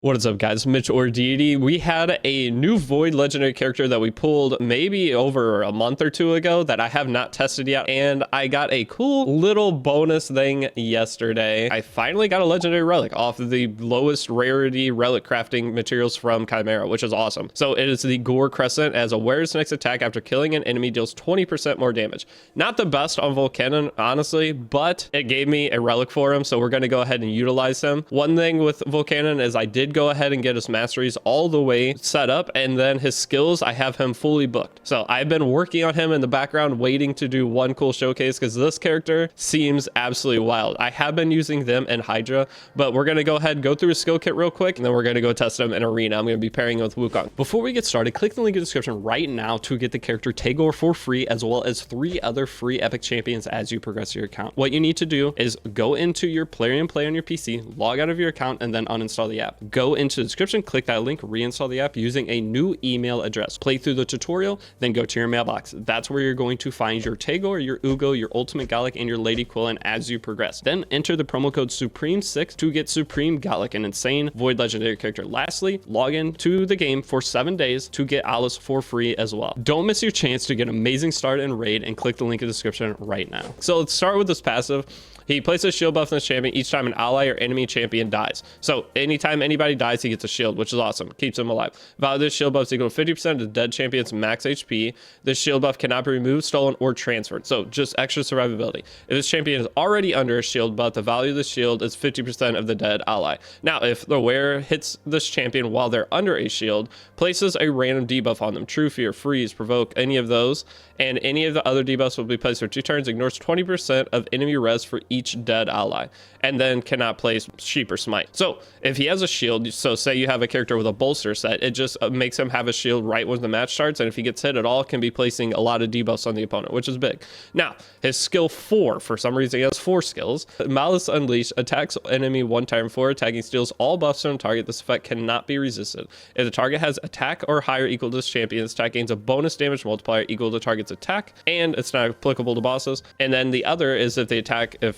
What is up, guys? Mitch or Deity. We had a new Void legendary character that we pulled maybe over a month or two ago that I have not tested yet, and I got a cool little bonus thing yesterday. I finally got a legendary relic off of the lowest rarity relic crafting materials from Chimera, which is awesome. So it is the Gore Crescent. As awareness next attack after killing an enemy deals 20% more damage. Not the best on Valkanen, honestly, but it gave me a relic for him, so we're going to go ahead and utilize him. One thing with Valkanen is I did go ahead and get his masteries all the way set up, and then his skills, I have him fully booked. So I've been working on him in the background, waiting to do one cool showcase because this character seems absolutely wild. I have been using them in Hydra, but we're going to go ahead and go through his skill kit real quick, and then we're going to go test him in Arena. I'm going to be pairing him with Wukong. Before we get started, click the link in the description right now to get the character Tagoar for free, as well as 3 other free epic champions as you progress your account. What you need to do is go into your Player and Play on your PC, log out of your account, and then uninstall the app. Go into the description, click that link, reinstall the app using a new email address. Play through the tutorial, then go to your mailbox. That's where you're going to find your Tagoar, your Ugo, your Ultimate Gallic, and your Lady Quillen as you progress. Then enter the promo code Supreme6 to get Supreme Gallic, an insane Void legendary character. Lastly, log in to the game for 7 days to get Alice for free as well. Don't miss your chance to get an amazing start in Raid, and click the link in the description right now. So let's start with this passive. He places a shield buff on this champion each time an ally or enemy champion dies. So anytime anybody dies, he gets a shield, which is awesome. Keeps him alive. Value of this shield buff is equal to 50% of the dead champion's max HP. This shield buff cannot be removed, stolen, or transferred. So just extra survivability. If this champion is already under a shield buff, the value of the shield is 50% of the dead ally. Now, if the wearer hits this champion while they're under a shield, places a random debuff on them. True Fear, Freeze, Provoke, any of those, and any of the other debuffs will be placed for 2 turns, ignores 20% of enemy res for each dead ally, and then cannot place Sheep or Smite. So if he has a shield, so say you have a character with a bolster set, it just makes him have a shield right when the match starts, and if he gets hit at all, it can be placing a lot of debuffs on the opponent, which is big. Now, his skill 4, for some reason he has 4 skills. Malice Unleashed, attacks enemy 1 time 4 attacking, steals all buffs on target. This effect cannot be resisted. If the target has attack or higher equal to this champion, this attack gains a bonus damage multiplier equal to target's attack, and it's not applicable to bosses. And then the other is if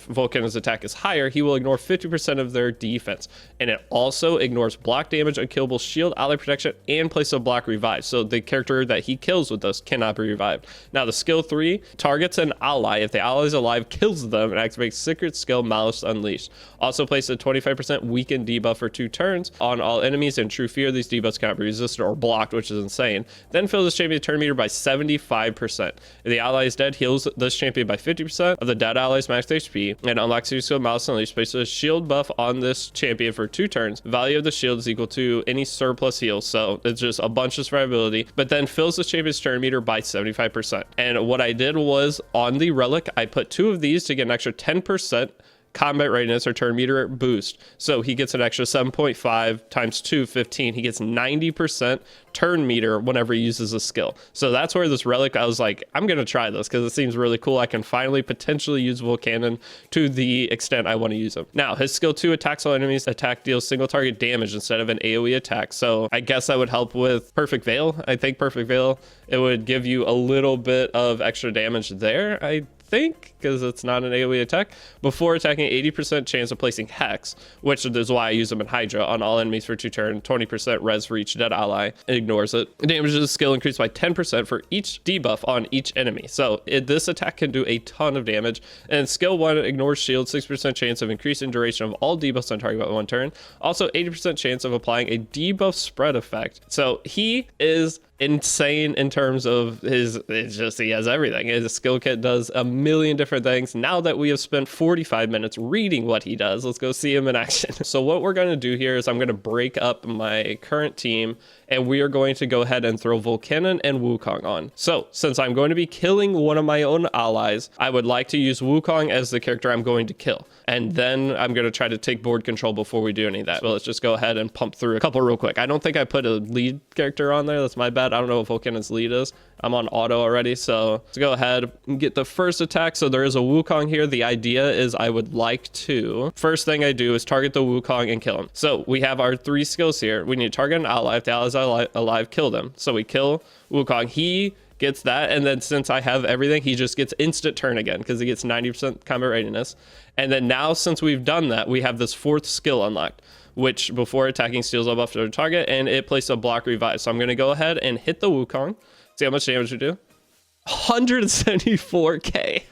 Valkanen's attack is higher, he will ignore 50% of their defense. And it also ignores block damage, unkillable shield, ally protection, and place of block revive. So the character that he kills with this cannot be revived. Now the skill 3 targets an ally. If the ally is alive, kills them, and activates secret skill Malice Unleashed. Also places a 25% weakened debuff for 2 turns on all enemies. In True Fear, these debuffs cannot be resisted or blocked, which is insane. Then fills this champion turn meter by 75%. If the ally is dead, heals this champion by 50% of the dead ally's max HP, and unlocks your skill Malice Unleashed. Places a shield buff on this champion for 2 turns. Value of the shield is equal to any surplus heals, so it's just a bunch of survivability, but then fills this champion's turn meter by 75%. And what I did was, on the relic, I put 2 of these to get an extra 10% combat readiness or turn meter boost. So he gets an extra 7.5 times 2, 15. He gets 90% turn meter whenever he uses a skill. So that's where this relic, I was like, I'm gonna try this because it seems really cool. I can finally potentially use Valkanen to the extent I want to use him. Now his skill 2 attacks all enemies. Attack deals single target damage instead of an AoE attack. So I guess that would help with Perfect Veil. I think Perfect Veil, it would give you a little bit of extra damage there, I think, because it's not an AoE attack, before attacking 80% chance of placing Hex, which is why I use them in Hydra on all enemies for 2 turns, 20% res for each dead ally. It ignores it. Damages skill increased by 10% for each debuff on each enemy. So this attack can do a ton of damage. And skill 1 ignores shield, 6% chance of increasing duration of all debuffs on target by 1 turn. Also 80% chance of applying a debuff spread effect. So he is insane in terms of he has everything. His skill kit does a million different things. Now that we have spent 45 minutes reading what he does, let's go see him in action. So what we're going to do here is I'm going to break up my current team, and we are going to go ahead and throw Valkanen and Wukong on. So since I'm going to be killing one of my own allies, I would like to use Wukong as the character I'm going to kill, and then I'm going to try to take board control before we do any of that. So let's just go ahead and pump through a couple real quick. I don't think I put a lead character on there. That's my bad. I don't know what Valkanen's lead is. I'm on auto already, so let's go ahead and get the first attack. So there is a Wukong here. The idea is I would like to, first thing I do is target the Wukong and kill him. So we have our 3 skills here. We need to target an ally. If the ally is alive, kill them. So we kill Wukong. He gets that, and then since I have everything, he just gets instant turn again because he gets 90% combat readiness. And then now, since we've done that, we have this 4th skill unlocked, which before attacking steals a buff to the target, and it places a block revive. So I'm going to go ahead and hit the Wukong. See how much damage we do. 174k.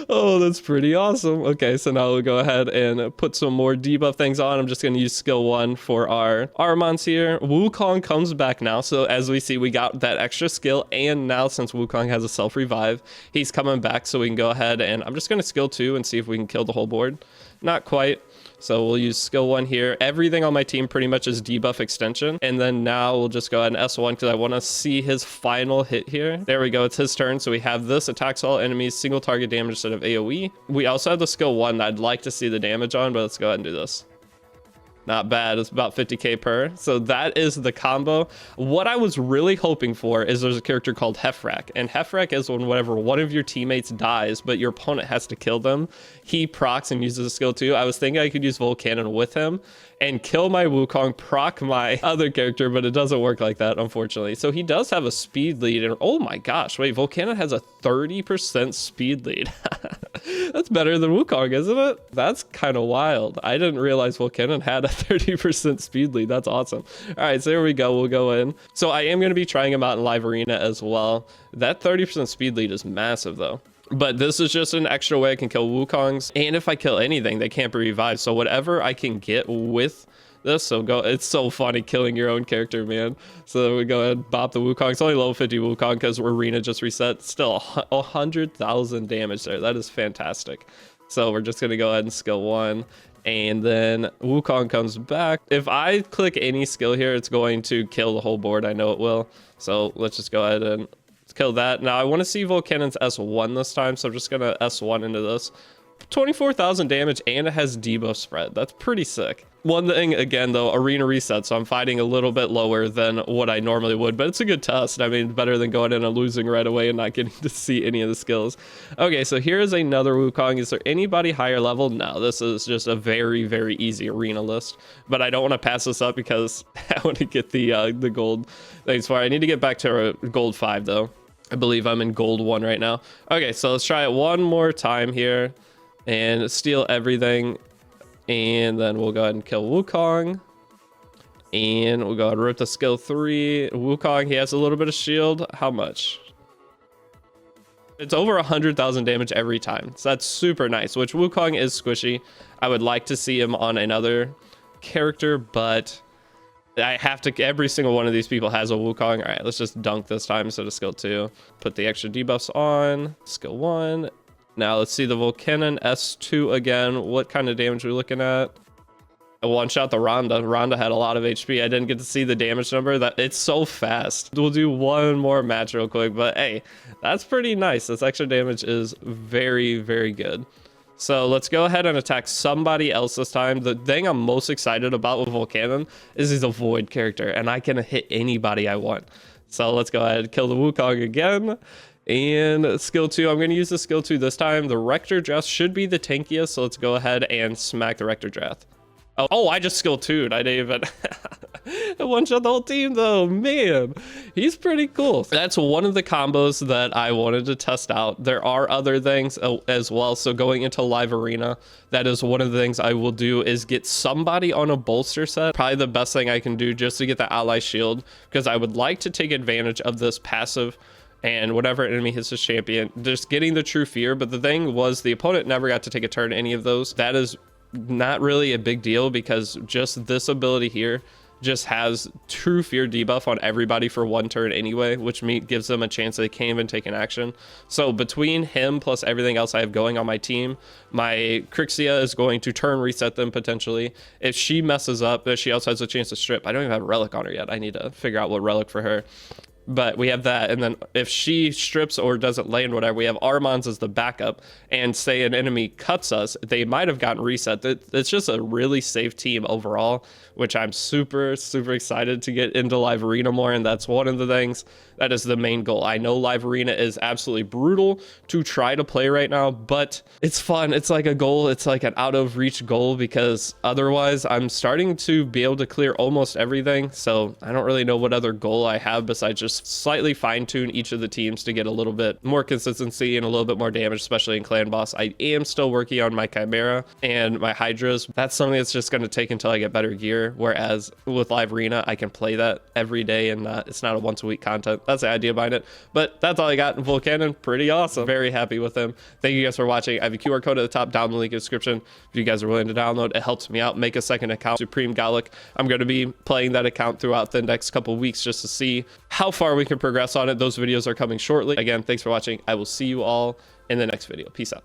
Oh, that's pretty awesome. Okay, so now we'll go ahead and put some more debuff things on. I'm just going to use skill 1 for our Armons here. Wukong comes back now. So as we see, we got that extra skill. And now since Wukong has a self-revive, he's coming back. So we can go ahead and I'm just going to skill 2 and see if we can kill the whole board. Not quite. So we'll use skill 1 here. Everything on my team pretty much is debuff extension. And then now we'll just go ahead and S1 because I want to see his final hit here. There we go. It's his turn. So we have this attacks all enemies, single target damage instead of AoE. We also have the skill 1 that I'd like to see the damage on, but let's go ahead and do this. Not bad. It's about 50k per. So that is the combo. What I was really hoping for is there's a character called Hefrak. And Hefrak is when whenever one of your teammates dies, but your opponent has to kill them, he procs and uses a skill 2. I was thinking I could use Valkanen with him and kill my Wukong, proc my other character, but it doesn't work like that, unfortunately. So he does have a speed lead. And oh my gosh, wait, Valkanen has a 30% speed lead. That's better than Wukong, isn't it? That's kind of wild. I didn't realize Valkanen had a 30% speed lead. That's awesome. All right, so here we go. We'll go in. So I am going to be trying him out in live arena as well. That 30% speed lead is massive though. But this is just an extra way I can kill Wukongs. And if I kill anything, they can't be revived. So whatever I can get with this, so go. It's so funny killing your own character, man. So we go ahead and bop the Wukong. It's only level 50 Wukong because arena just reset. Still 100,000 damage there. That is fantastic. So we're just going to go ahead and skill 1. And then Wukong comes back. If I click any skill here, it's going to kill the whole board. I know it will. So let's just go ahead and kill that. Now I want to see Valkanen's S1 this time, so I'm just gonna S1 into this. 24,000 damage, and it has debuff spread. That's pretty sick. One thing again though, arena reset, so I'm fighting a little bit lower than what I normally would, but it's a good test. I mean, better than going in and losing right away and not getting to see any of the skills. Okay, so here's another Wukong. Is there anybody higher level? No, this is just a very, very easy arena list, but I don't want to pass this up because I want to get the gold things for it. I need to get back to gold 5 though. I believe I'm in gold 1 right now. Okay, so let's try it one more time here and steal everything. And then we'll go ahead and kill Wukong. And we'll go ahead and rip the skill 3. Wukong, he has a little bit of shield. How much? It's over 100,000 damage every time. So that's super nice, which Wukong is squishy. I would like to see him on another character, but I have to, every single one of these people has a Wukong. All right, let's just dunk this time instead of skill 2. Put the extra debuffs on, skill 1. Now let's see the Valkanen S2 again. What kind of damage are we looking at? I one-shot the Ronda. Ronda had a lot of HP. I didn't get to see the damage number. That it's so fast. We'll do one more match real quick, but hey, that's pretty nice. This extra damage is very, very good. So let's go ahead and attack somebody else this time. The thing I'm most excited about with Valkanen is he's a void character, and I can hit anybody I want. So let's go ahead and kill the Wukong again. And skill 2, I'm going to use the skill 2 this time. The Rector Draft should be the tankiest, so let's go ahead and smack the Rector Draft. Oh, I just skill 2'd. I didn't even I one-shot the whole team though. Man, he's pretty cool. That's one of the combos that I wanted to test out. There are other things as well. So going into live arena, that is one of the things I will do is get somebody on a bolster set. Probably the best thing I can do just to get the ally shield, because I would like to take advantage of this passive. And whatever enemy hits his champion, just getting the true fear. But the thing was, the opponent never got to take a turn any of those. That is not really a big deal, because just this ability here just has true fear debuff on everybody for 1 turn anyway, which gives them a chance they can't even take an action. So between him plus everything else I have going on my team, my Crixia is going to turn reset them potentially. If she messes up, she also has a chance to strip. I don't even have a relic on her yet. I need to figure out what relic for her. But we have that, and then if she strips or doesn't land whatever, we have Armons as the backup, and say an enemy cuts us, they might have gotten reset. It's just a really safe team overall, which I'm super, super excited to get into live arena more, and that's one of the things that is the main goal. I know live arena is absolutely brutal to try to play right now, but it's fun. It's like a goal. It's like an out of reach goal, because otherwise I'm starting to be able to clear almost everything. So I don't really know what other goal I have besides just just slightly fine tune each of the teams to get a little bit more consistency and a little bit more damage, especially in clan boss. I am still working on my Chimera and my Hydras. That's something that's just going to take until I get better gear. Whereas with Live Arena, I can play that every day and it's not a once a week content. That's the idea behind it. But that's all I got in Valkanen. Pretty awesome. Very happy with him. Thank you guys for watching. I have a QR code at the top, down in the link in the description. If you guys are willing to download, it helps me out. Make a second account, Supreme Gallic. I'm going to be playing that account throughout the next couple weeks just to see how far we can progress on it. Those videos are coming shortly. Again, thanks for watching. I will see you all in the next video. Peace out.